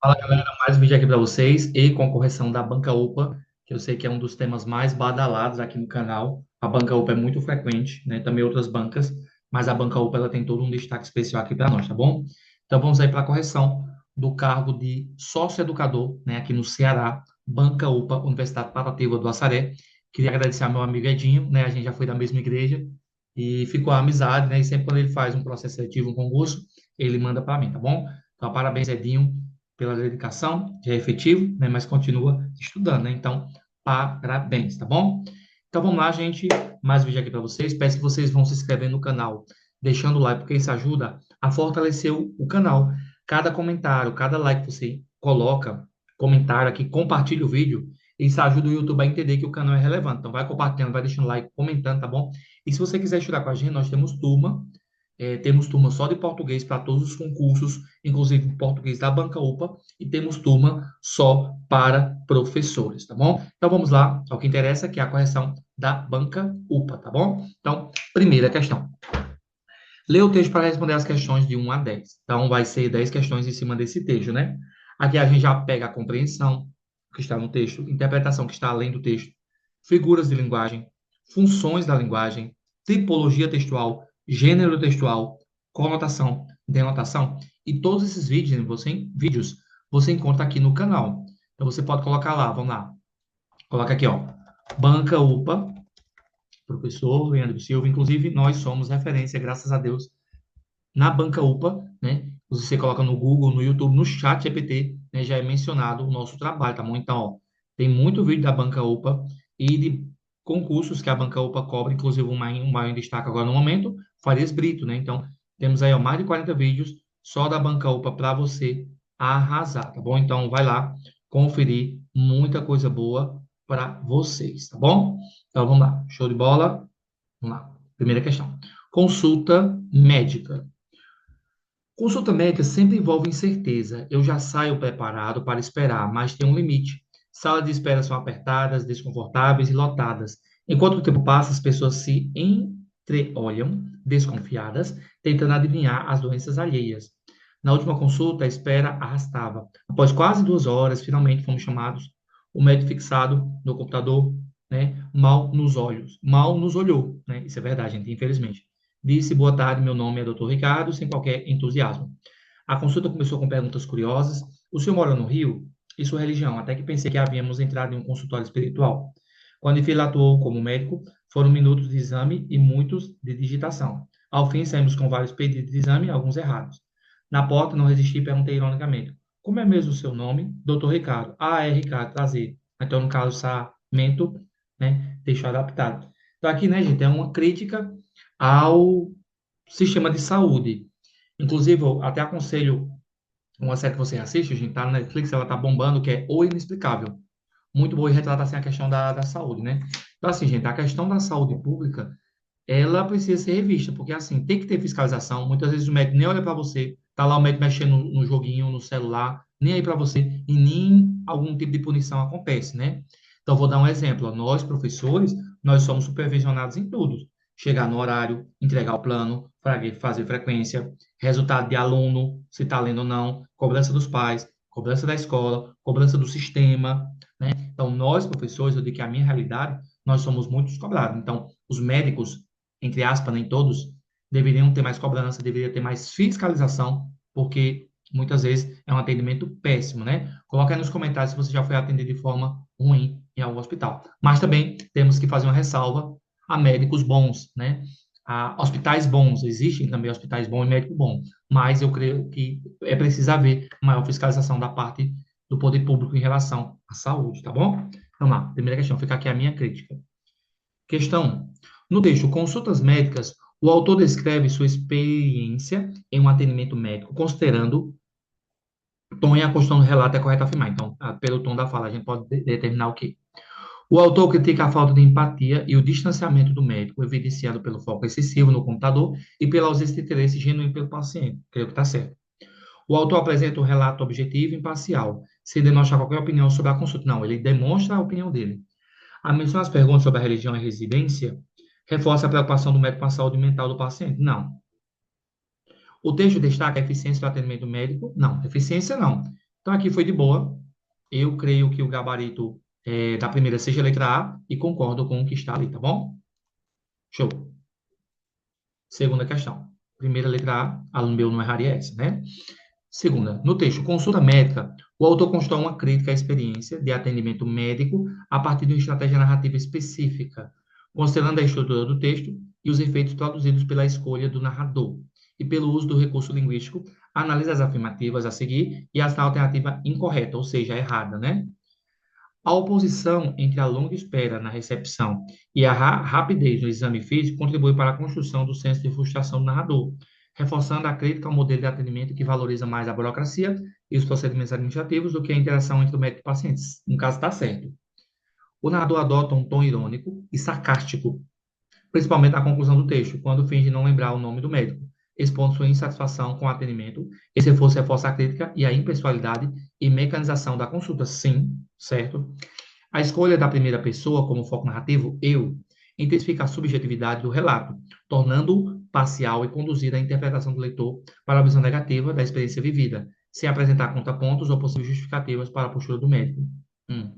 Fala galera, mais um vídeo aqui para vocês e com correção da Banca UPA, que eu sei que é um dos temas mais badalados aqui no canal. A Banca UPA é muito frequente, né? Também outras bancas, mas a Banca UPA ela tem todo um destaque especial aqui para nós, tá bom? Então vamos aí para a correção do cargo de sócio-educador, né? Aqui no Ceará, Banca UPA, Universidade Patativa do Açaré. Queria agradecer ao meu amigo Edinho, né? A gente já foi da mesma igreja e ficou a amizade, né? E sempre quando ele faz um processo seletivo, um concurso, ele manda para mim, tá bom? Então parabéns, Edinho, pela dedicação, já é efetivo, né, mas continua estudando, né? Então, parabéns, tá bom? Então, vamos lá, gente. Mais um vídeo aqui para vocês. Peço que vocês vão se inscrever no canal, deixando o like, porque isso ajuda a fortalecer o canal. Cada comentário, cada like que você coloca, comentário aqui, compartilha o vídeo, isso ajuda o YouTube a entender que o canal é relevante. Então, vai compartilhando, vai deixando like, comentando, tá bom? E se você quiser estudar com a gente, nós temos turma. Temos turma só de português para todos os concursos, inclusive português da Banca UPA, e temos turma só para professores, tá bom? Então vamos lá ao que interessa, que é a correção da Banca UPA, tá bom? Então, primeira questão. Lê o texto para responder as questões de 1 a 10. Então, vai ser 10 questões em cima desse texto, né? Aqui a gente já pega a compreensão que está no texto, interpretação que está além do texto, figuras de linguagem, funções da linguagem, tipologia textual, gênero textual, conotação, denotação. E todos esses vídeos você encontra aqui no canal. Então, você pode colocar lá, vamos lá. Coloca aqui, ó. Banca UPA, professor Leandro Silva. Inclusive, nós somos referência, graças a Deus, na Banca UPA, né? Você coloca no Google, no YouTube, no chat GPT, né? Já é mencionado o nosso trabalho, tá bom? Então, ó, tem muito vídeo da Banca UPA e de concursos que a Banca UPA cobra, inclusive um maior em destaque agora no momento, Farias Brito, né? Então, temos aí ó, mais de 40 vídeos só da Banca UPA para você arrasar, tá bom? Então, vai lá conferir muita coisa boa para vocês, tá bom? Então, vamos lá. Show de bola? Vamos lá. Primeira questão. Consulta médica. Consulta médica sempre envolve incerteza. Eu já saio preparado para esperar, mas tem um limite. Salas de espera são apertadas, desconfortáveis e lotadas. Enquanto o tempo passa, as pessoas se entreolham, desconfiadas, tentando adivinhar as doenças alheias. Na última consulta, a espera arrastava. Após quase 2 horas, finalmente fomos chamados. O médico fixado no computador, né, mal nos olhou, né? Isso é verdade, gente, infelizmente. Disse, boa tarde, meu nome é Dr. Ricardo, sem qualquer entusiasmo. A consulta começou com perguntas curiosas. O senhor mora no Rio? E sua religião? Até que pensei que havíamos entrado em um consultório espiritual. Quando ele atuou como médico, foram minutos de exame e muitos de digitação. Ao fim, saímos com vários pedidos de exame, alguns errados. Na porta, não resisti e perguntei ironicamente: como é mesmo o seu nome? Doutor Ricardo. Ah, é Ricardo, prazer. Então, no caso, Sarmento, né? Deixou adaptado. Então, aqui, né, gente, é uma crítica ao sistema de saúde. Inclusive, eu até aconselho uma série que você assiste, a gente tá na Netflix, ela tá bombando, que é O Inexplicável. Muito boa e retrata, assim, a questão da saúde, né? Então, assim, gente, a questão da saúde pública, ela precisa ser revista, porque, assim, tem que ter fiscalização. Muitas vezes o médico nem olha para você, tá lá o médico mexendo no joguinho, no celular, nem aí para você, e nem algum tipo de punição acontece, né? Então, vou dar um exemplo. Ó. Nós, professores, nós somos supervisionados em tudo. Chegar no horário, entregar o plano, fazer frequência, resultado de aluno, se está lendo ou não, cobrança dos pais, cobrança da escola, cobrança do sistema, né? Então, nós, professores, eu digo que a minha realidade, nós somos muito cobrados. Então, os médicos, entre aspas, nem todos, deveriam ter mais cobrança, deveria ter mais fiscalização, porque muitas vezes é um atendimento péssimo, né? Coloca aí nos comentários se você já foi atendido de forma ruim em algum hospital. Mas também temos que fazer uma ressalva a médicos bons, né? A hospitais bons, existem também hospitais bons e médico bom, mas eu creio que é preciso haver maior fiscalização da parte do poder público em relação à saúde, tá bom? Vamos lá, primeira questão, fica aqui a minha crítica. Questão 1. No texto Consultas Médicas, o autor descreve sua experiência em um atendimento médico, considerando o tom e a construção do relato é correto afirmar. Então, pelo tom da fala, a gente pode determinar o quê? O autor critica a falta de empatia e o distanciamento do médico, evidenciado pelo foco excessivo no computador e pela ausência de interesse genuíno pelo paciente. Creio que está certo. O autor apresenta um relato objetivo e imparcial, sem demonstrar qualquer opinião sobre a consulta. Não, ele demonstra a opinião dele. A menção às perguntas sobre a religião e residência reforça a preocupação do médico com a saúde mental do paciente. Não. O texto destaca a eficiência do atendimento médico? Não. Eficiência não. Então, aqui foi de boa. Eu creio que o gabarito da primeira seja a letra A e concordo com o que está ali, tá bom? Show. Segunda questão. Primeira letra A, aluno meu não erraria essa, né? Segunda, no texto Consulta Médica, o autor constrói uma crítica à experiência de atendimento médico a partir de uma estratégia narrativa específica, considerando a estrutura do texto e os efeitos produzidos pela escolha do narrador e pelo uso do recurso linguístico, analisa as afirmativas a seguir e a alternativa incorreta, ou seja, errada, né? A oposição entre a longa espera na recepção e a rapidez no exame físico contribui para a construção do senso de frustração do narrador, reforçando a crítica ao modelo de atendimento que valoriza mais a burocracia e os procedimentos administrativos do que a interação entre o médico e o paciente. No caso, está certo. O narrador adota um tom irônico e sarcástico, principalmente na conclusão do texto, quando finge não lembrar o nome do médico, expondo sua insatisfação com o atendimento. Esse reforço reforça a crítica e a impessoalidade e mecanização da consulta. Sim, certo? A escolha da primeira pessoa como foco narrativo, eu, intensifica a subjetividade do relato, tornando parcial e conduzida a interpretação do leitor para a visão negativa da experiência vivida, sem apresentar contrapontos ou possíveis justificativas para a postura do médico. Hum.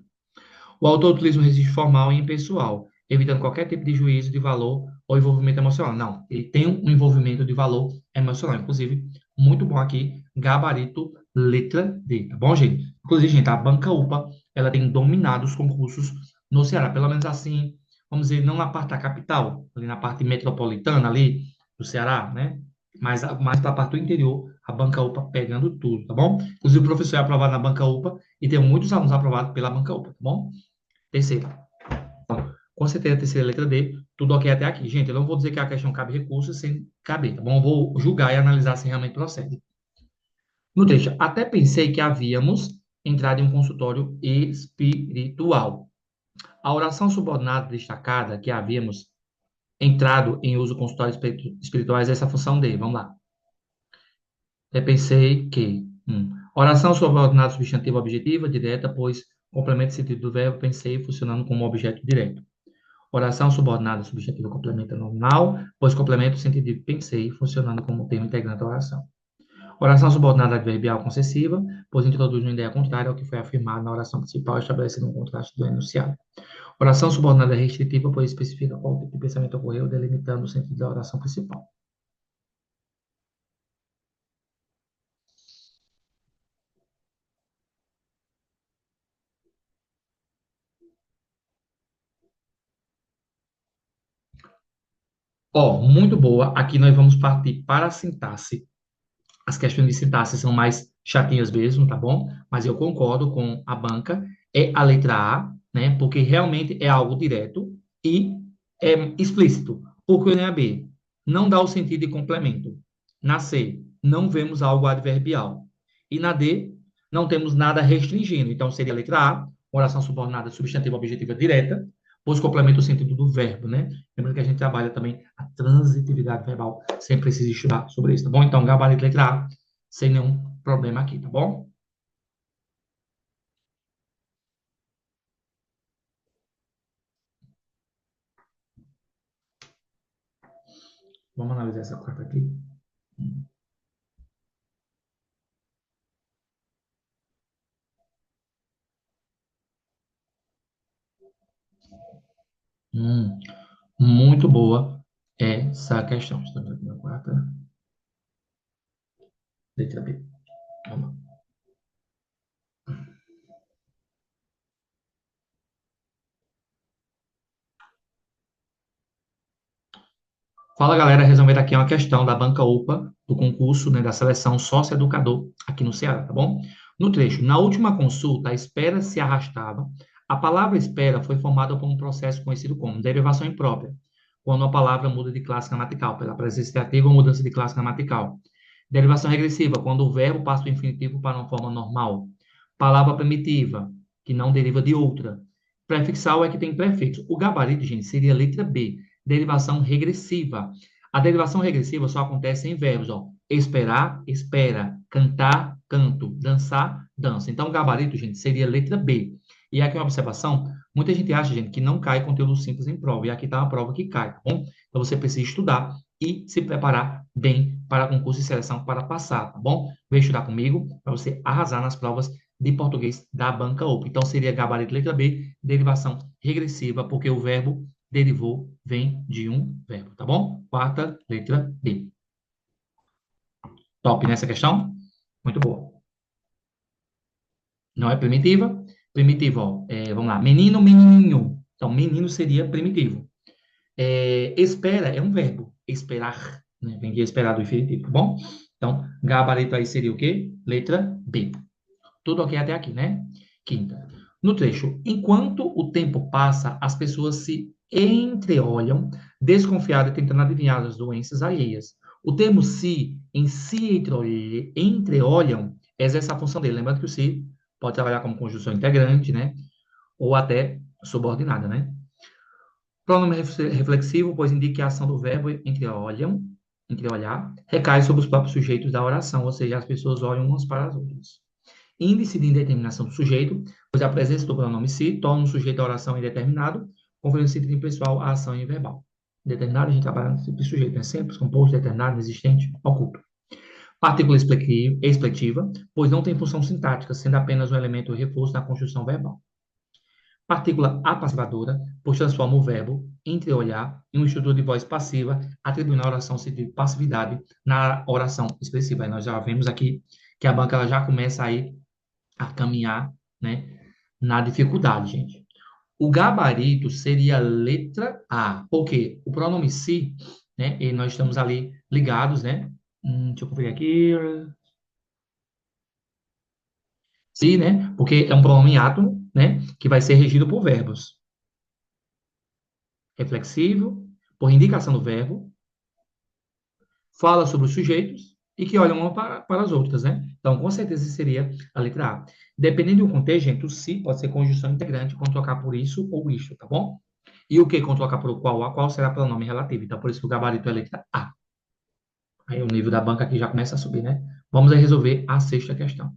O autor utiliza um registro formal e impessoal, evitando qualquer tipo de juízo de valor ou envolvimento emocional. Não, ele tem um envolvimento de valor emocional. Inclusive, muito bom aqui, gabarito, letra D, tá bom, gente? Inclusive, gente, a Banca UPA, ela tem dominado os concursos no Ceará, pelo menos assim, vamos dizer, não na parte da capital, ali na parte metropolitana ali do Ceará, né? Mas mais para a parte do interior, a Banca UPA pegando tudo, tá bom? Inclusive, o professor é aprovado na Banca UPA e tem muitos alunos aprovados pela Banca UPA, tá bom? Terceira. Com certeza, a terceira letra D, tudo ok até aqui. Gente, eu não vou dizer que a questão cabe recurso sem caber, tá bom? Eu vou julgar e analisar se realmente procede. No trecho, até pensei que havíamos entrado em um consultório espiritual. A oração subordinada destacada, que havíamos entrado em uso consultório espiritual, é essa função D. Vamos lá. Até pensei que. Oração subordinada substantiva objetiva, direta, pois complementa o sentido do verbo pensei, funcionando como objeto direto. Oração subordinada substantiva complementa nominal, pois complementa o sentido de pensei, funcionando como termo integrante da oração. Oração subordinada adverbial concessiva, pois introduz uma ideia contrária ao que foi afirmado na oração principal, estabelecendo um contraste do enunciado. Oração subordinada restritiva, pois especifica qual tipo de pensamento ocorreu, delimitando o sentido da oração principal. Ó, muito boa. Aqui nós vamos partir para a sintaxe. As questões de sintaxe são mais chatinhas mesmo, tá bom? Mas eu concordo com a banca. É a letra A, né? Porque realmente é algo direto e é explícito. Por que não é a B? Não dá o sentido de complemento. Na C, não vemos algo adverbial. E na D, não temos nada restringindo. Então, seria a letra A, oração subordinada substantiva objetiva direta, pois complementa o sentido do verbo, né? Lembrando que a gente trabalha também a transitividade verbal, sempre precisa estudar sobre isso, tá bom? Então, gabarito letra A, sem nenhum problema aqui, tá bom? Vamos analisar essa quarta aqui. Hum, muito boa essa questão. Estamos aqui na quarta, letra B. Vamos lá. Fala, galera, resolvendo aqui uma questão da banca UPA, do concurso, né, da seleção socioeducador aqui no Ceará, tá bom? No trecho, na última consulta, a espera se arrastava. A palavra espera foi formada por um processo conhecido como derivação imprópria, quando a palavra muda de classe gramatical, pela presença de ativo ou mudança de classe gramatical. Derivação regressiva, quando o verbo passa do infinitivo para uma forma normal. Palavra primitiva, que não deriva de outra. Prefixal é que tem prefixo. O gabarito, gente, seria a letra B, derivação regressiva. A derivação regressiva só acontece em verbos, ó. Esperar, espera. Cantar, canto. Dançar, dança. Então, o gabarito, gente, seria a letra B. E aqui uma observação, muita gente acha, gente, que não cai conteúdo simples em prova. E aqui está uma prova que cai, tá bom? Então, você precisa estudar e se preparar bem para concurso de seleção para passar, tá bom? Vem estudar comigo para você arrasar nas provas de português da banca OPA. Então, seria gabarito letra B, derivação regressiva, porque o verbo derivou vem de um verbo, tá bom? Quarta letra B. Top nessa questão? Muito boa. Não é primitiva? Primitiva, ó, vamos lá. Menino, menininho. Então, menino seria primitivo. Espera é um verbo. Esperar, né? Vem de esperar do infinitivo, tá bom? Então, gabarito aí seria o quê? Letra B. Tudo ok até aqui, né? Quinta. No trecho, enquanto o tempo passa, as pessoas se entreolham, desconfiadas, tentando adivinhar as doenças alheias. O termo se, em se entreolham, exerce a função dele. Lembrando que o se pode trabalhar como conjunção integrante, né? Ou até subordinada, né? Pronome reflexivo, pois indica que a ação do verbo entreolhar, recai sobre os próprios sujeitos da oração, ou seja, as pessoas olham umas para as outras. Índice de indeterminação do sujeito, pois a presença do pronome se torna um sujeito da oração indeterminado, conferindo sentido impessoal à ação verbal. Determinado, a gente trabalha no tipo de sujeito, né? Sempre, composto, determinado, inexistente, oculto. Partícula expletiva, pois não tem função sintática, sendo apenas um elemento reforço na construção verbal. Partícula apassivadora, pois transforma o verbo entreolhar em uma estrutura de voz passiva, atribuindo à oração sentido de passividade na oração expressiva. Aí nós já vemos aqui que a banca ela já começa aí a caminhar, né, na dificuldade, gente. O gabarito seria a letra A, porque o pronome se, né, e nós estamos ali ligados, né? Deixa eu conferir aqui. Se, né? Porque é um pronome átomo, né? Que vai ser regido por verbos. Reflexivo, por indicação do verbo, fala sobre os sujeitos e que olham uma para as outras, né? Então, com certeza seria a letra A. Dependendo do contexto, gente, o se pode ser conjunção integrante quando trocar por isso ou isto, tá bom? E o que quando trocar por o qual, a qual será pronome relativo. Então, por isso que o gabarito é a letra A. Aí o nível da banca aqui já começa a subir, né? Vamos aí resolver a sexta questão.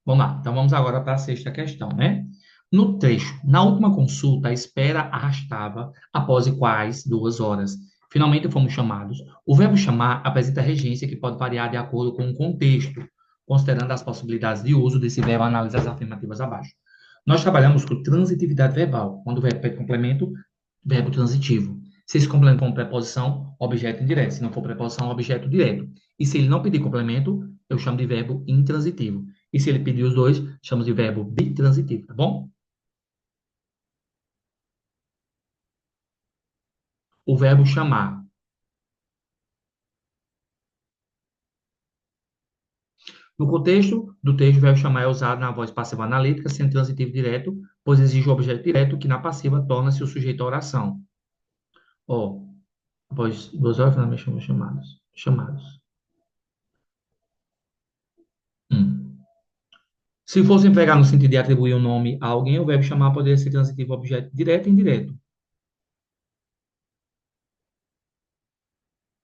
Vamos lá. Então, vamos agora para a sexta questão, né? No trecho, na última consulta, a espera arrastava após quais 2 horas. Finalmente fomos chamados. O verbo chamar apresenta regência que pode variar de acordo com o contexto, considerando as possibilidades de uso desse verbo, analisa as afirmativas abaixo. Nós trabalhamos com transitividade verbal, quando o verbo pede complemento, verbo transitivo. Se esse complemento for preposição, objeto indireto. Se não for preposição, objeto direto. E se ele não pedir complemento, eu chamo de verbo intransitivo. E se ele pedir os dois, chamo de verbo bitransitivo, tá bom? O verbo chamar. No contexto do texto, o verbo chamar é usado na voz passiva analítica, sendo transitivo direto, pois exige o objeto direto, que na passiva torna-se o sujeito à oração. Ó, após 2 horas, finalmente chamamos chamados. Chamados. Hum. Se fosse empregar no sentido de atribuir um nome a alguém, o verbo chamar poderia ser transitivo objeto direto e indireto.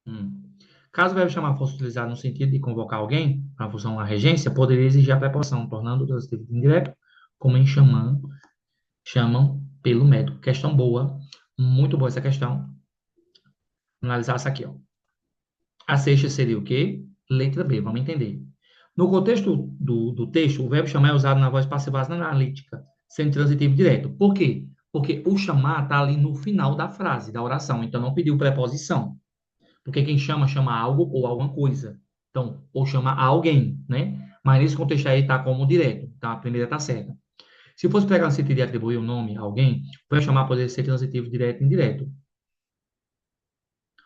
Hum. Caso o verbo chamar fosse utilizado no sentido de convocar alguém para a função da regência, poderia exigir a preposição, tornando o transitivo indireto, como em chamam pelo médico. Questão boa, muito boa essa questão. Vamos analisar essa aqui, ó. A sexta seria o quê? Letra B, vamos entender. No contexto do texto, o verbo chamar é usado na voz passiva analítica, sendo transitivo direto. Por quê? Porque o chamar está ali no final da frase, da oração, então não pediu preposição. Porque quem chama, chama algo ou alguma coisa. Então, ou chama alguém, né? Mas nesse contexto aí está como direto. Então, a primeira está certa. Se fosse pegar no sentido de atribuir o um nome a alguém, o verbo chamar poderia ser transitivo direto e indireto.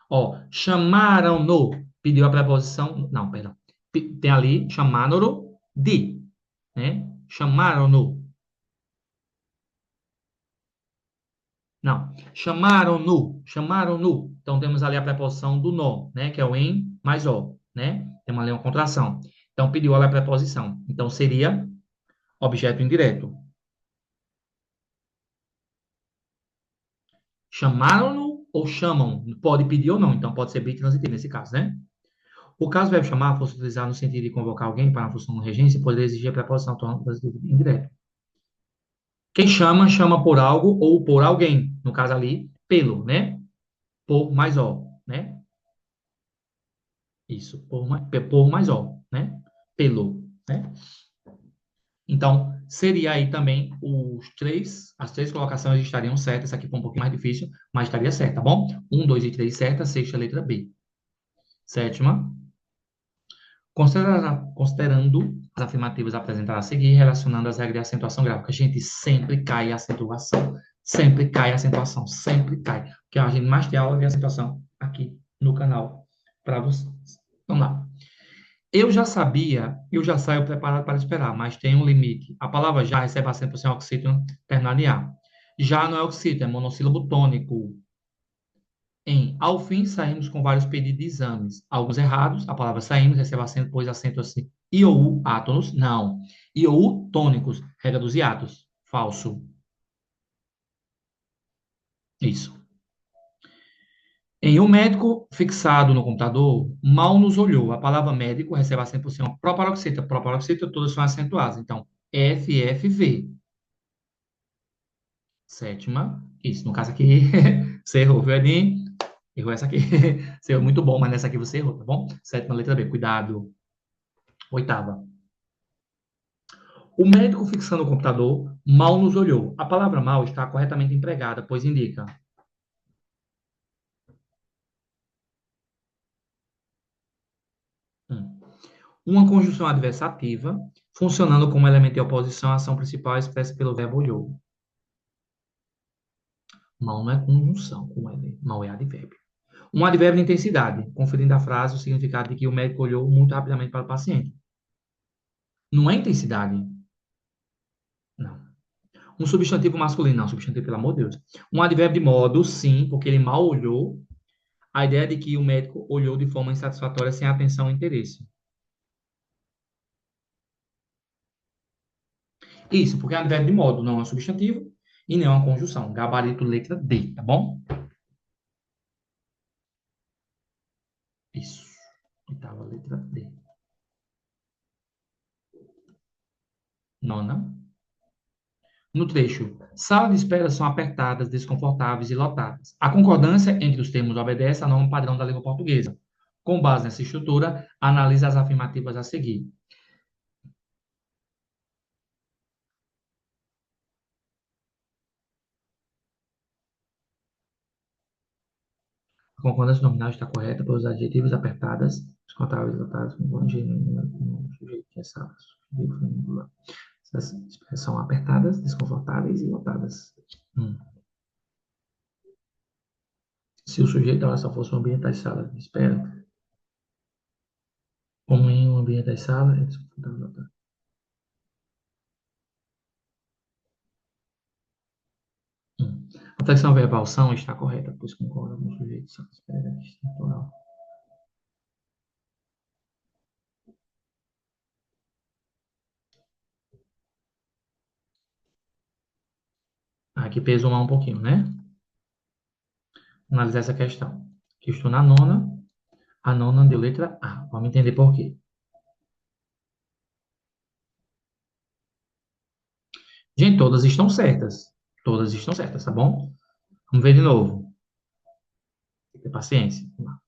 Ó, chamaram-no, pediu a preposição, não, perdão. Tem ali, chamaram-no de, né? Chamaram-no, não, chamaram-no. Então, temos ali a preposição do no, né? Que é o em mais o, né? Temos ali uma contração. Então, pediu a preposição. Então, seria objeto indireto. Chamaram-no ou chamam? Pode pedir ou não, então pode ser bitransitivo nesse caso, né? O caso verbo chamar fosse utilizado no sentido de convocar alguém para a função de regência, poderia exigir a preposição tornando transitivo indireto. Quem chama, chama por algo ou por alguém. No caso ali, pelo, né? Por mais ó, né? Isso, por mais ó, né? Pelo, né? Então, seria aí também as três colocações estariam certas. Essa aqui foi um pouquinho mais difícil, mas estaria certa, tá bom? Um, dois e três certa, sexta letra B. Sétima, considerando as afirmativas apresentadas a seguir, relacionando as regras de acentuação gráfica. A gente sempre cai a acentuação. Sempre cai a acentuação. Sempre cai. Porque a gente mais tem aula de acentuação aqui no canal para vocês. Vamos lá. Eu já sabia, eu já saio preparado para esperar, mas tem um limite. A palavra já recebe acento sem oxítono terminado em A. Já não é oxítono, é monossílabo tônico. Ao fim, saímos com vários pedidos de exames. Alguns errados, a palavra saímos recebe acento, pois acento assim. I ou U, átonos, não. I ou U, tônicos, regra dos hiatos. Falso. Isso. Em um médico fixado no computador, mal nos olhou. A palavra médico recebe acento por cima. Proparoxítona. Proparoxítona, todas são acentuadas. Então, FFV. Sétima. Isso, no caso aqui, você errou, viu, Edinho? Errou essa aqui. Você errou muito bom, mas nessa aqui você errou, tá bom? Sétima letra B, cuidado. Oitava. O médico fixando o computador mal nos olhou. A palavra mal está corretamente empregada, pois indica um, uma conjunção adversativa, funcionando como elemento de oposição à ação principal expressa pelo verbo olhou. Mal não é conjunção com L, mal é advérbio. Um advérbio de intensidade, conferindo à frase o significado de que o médico olhou muito rapidamente para o paciente. Não é intensidade, não. Um substantivo masculino, não, substantivo, pelo amor de Deus. Um advérbio de modo, sim, porque ele mal olhou. A ideia de que o médico olhou de forma insatisfatória sem atenção e interesse. Isso, porque é um advérbio de modo, não é um substantivo e nem é uma conjunção. Gabarito letra D, tá bom? Isso. Oitava letra D. Nona. No trecho, sala de espera são apertadas, desconfortáveis e lotadas. A concordância entre os termos obedece à norma padrão da língua portuguesa. Com base nessa estrutura, analise as afirmativas a seguir. A concordância nominal está correta para os adjetivos apertadas, desconfortáveis e lotadas, com bom sujeito que é sala. Essas expressões são apertadas, desconfortáveis e lotadas. Hum. Se o sujeito da oração fosse um ambiente das salas de espera, como em um ambiente das salas, é desconfortável e lotado. A flexão verbal são está correta, pois concorda com o sujeito. Espera, aqui, temporal. Aqui pesou mais um pouquinho, né? Analisar essa questão. Aqui estou na nona. A nona deu letra A. Vamos entender por quê. Gente, todas estão certas. Todas estão certas, tá bom? Vamos ver de novo. Tem que ter paciência. Vamos lá.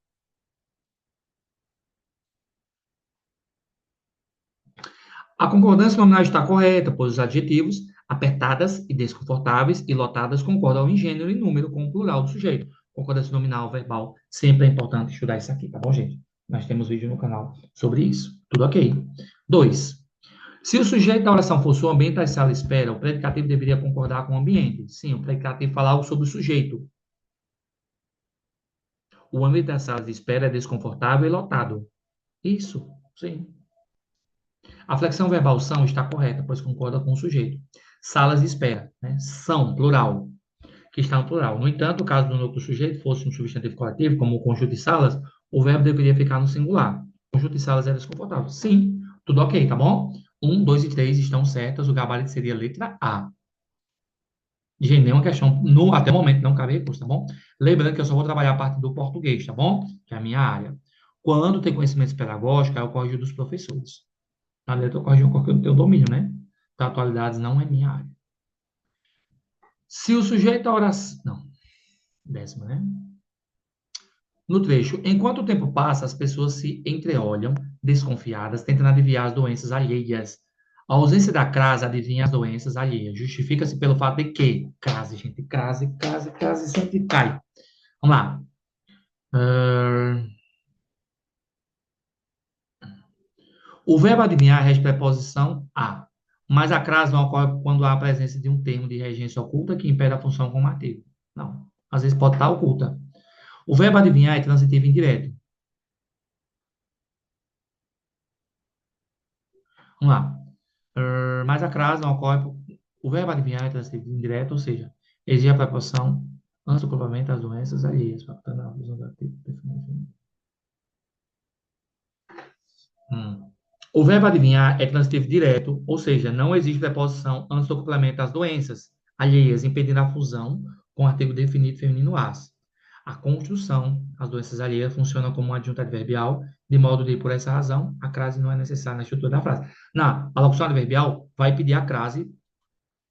A concordância nominal está correta, pois os adjetivos apertadas e desconfortáveis e lotadas concordam em gênero e número com o plural do sujeito. Concordância nominal, verbal, sempre é importante estudar isso aqui, tá bom, gente? Nós temos vídeo no canal sobre isso. Tudo ok. 2. Se o sujeito da oração fosse o ambiente da sala de espera, o predicativo deveria concordar com o ambiente. Sim, o predicativo fala algo sobre o sujeito. O ambiente da sala de espera é desconfortável e lotado. Isso, sim. A flexão verbal são está correta, pois concorda com o sujeito. Salas de espera, né? São, plural, que está no plural. No entanto, o caso do núcleo sujeito fosse um substantivo coletivo, como o conjunto de salas, o verbo deveria ficar no singular. O conjunto de salas é desconfortável. Sim, tudo ok, tá bom? 1, 2 e 3 estão certas, o gabarito seria a letra A. Gente, nenhuma questão, até o momento, não cabe recurso, tá bom? Lembrando que eu só vou trabalhar a parte do português, tá bom? Que é a minha área. Quando tem conhecimentos pedagógicos, é o corrigir dos professores. Na letra eu corrijo porque eu não tenho domínio, né? Da atualidades não é minha área. Se o sujeito à oração... Não, décima, né? No trecho, enquanto o tempo passa, as pessoas se entreolham, desconfiadas, tentando adivinhar as doenças alheias. A ausência da crase adivinha as doenças alheias. Justifica-se pelo fato de que... Crase, gente. Crase sempre cai. Vamos lá. O verbo adivinhar rege preposição a, mas a crase não ocorre quando há a presença de um termo de regência oculta que impede a função comativa. Não. Às vezes pode estar oculta. O verbo adivinhar é transitivo indireto. Vamos lá. Mas a crase não ocorre. O verbo adivinhar é transitivo indireto, ou seja, exige a preposição antes do complemento das doenças alheias. O verbo adivinhar é transitivo direto, ou seja, não existe preposição antes do complemento das doenças alheias, impedindo a fusão com o artigo definido feminino as. A construção, as doenças alheias, funcionam como um adjunto adverbial, de modo de, por essa razão, a crase não é necessária na estrutura da frase. Na alocução adverbial, vai pedir a crase,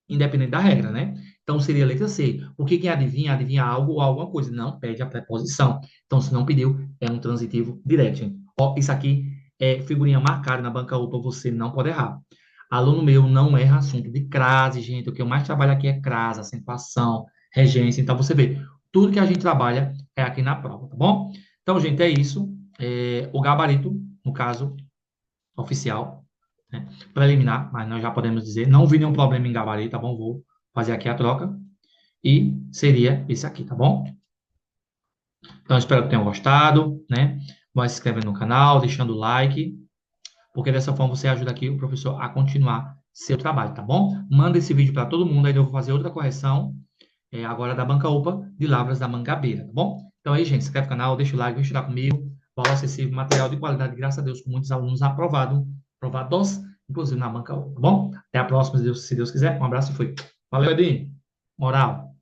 independente da regra, né? Então, seria a letra C. Porque quem adivinha, adivinha algo ou alguma coisa. Não pede a preposição. Então, se não pediu, é um transitivo direto, gente. Ó, isso aqui é figurinha marcada na banca UPA, você não pode errar. Aluno meu não erra assunto de crase, gente. O que eu mais trabalho aqui é crase, acentuação, regência. Então, você vê, tudo que a gente trabalha é aqui na prova, tá bom? Então, gente, é isso. O gabarito, no caso, oficial, né? Preliminar, mas nós já podemos dizer, não vi nenhum problema em gabarito, tá bom? Vou fazer aqui a troca e seria esse aqui, tá bom? Então, espero que tenham gostado, né? Vai se inscrevendo no canal, deixando o like, porque dessa forma você ajuda aqui o professor a continuar seu trabalho, tá bom? Manda esse vídeo para todo mundo, aí eu vou fazer outra correção, agora da banca UPA, de Lavras da Mangabeira, tá bom? Então aí, gente, se inscreve no canal, deixa o like, vem estudar comigo, valor acessível, material de qualidade, graças a Deus, com muitos alunos aprovados, inclusive na banca UPA, tá bom? Até a próxima, se Deus quiser. Um abraço e fui. Valeu, Edinho. Moral.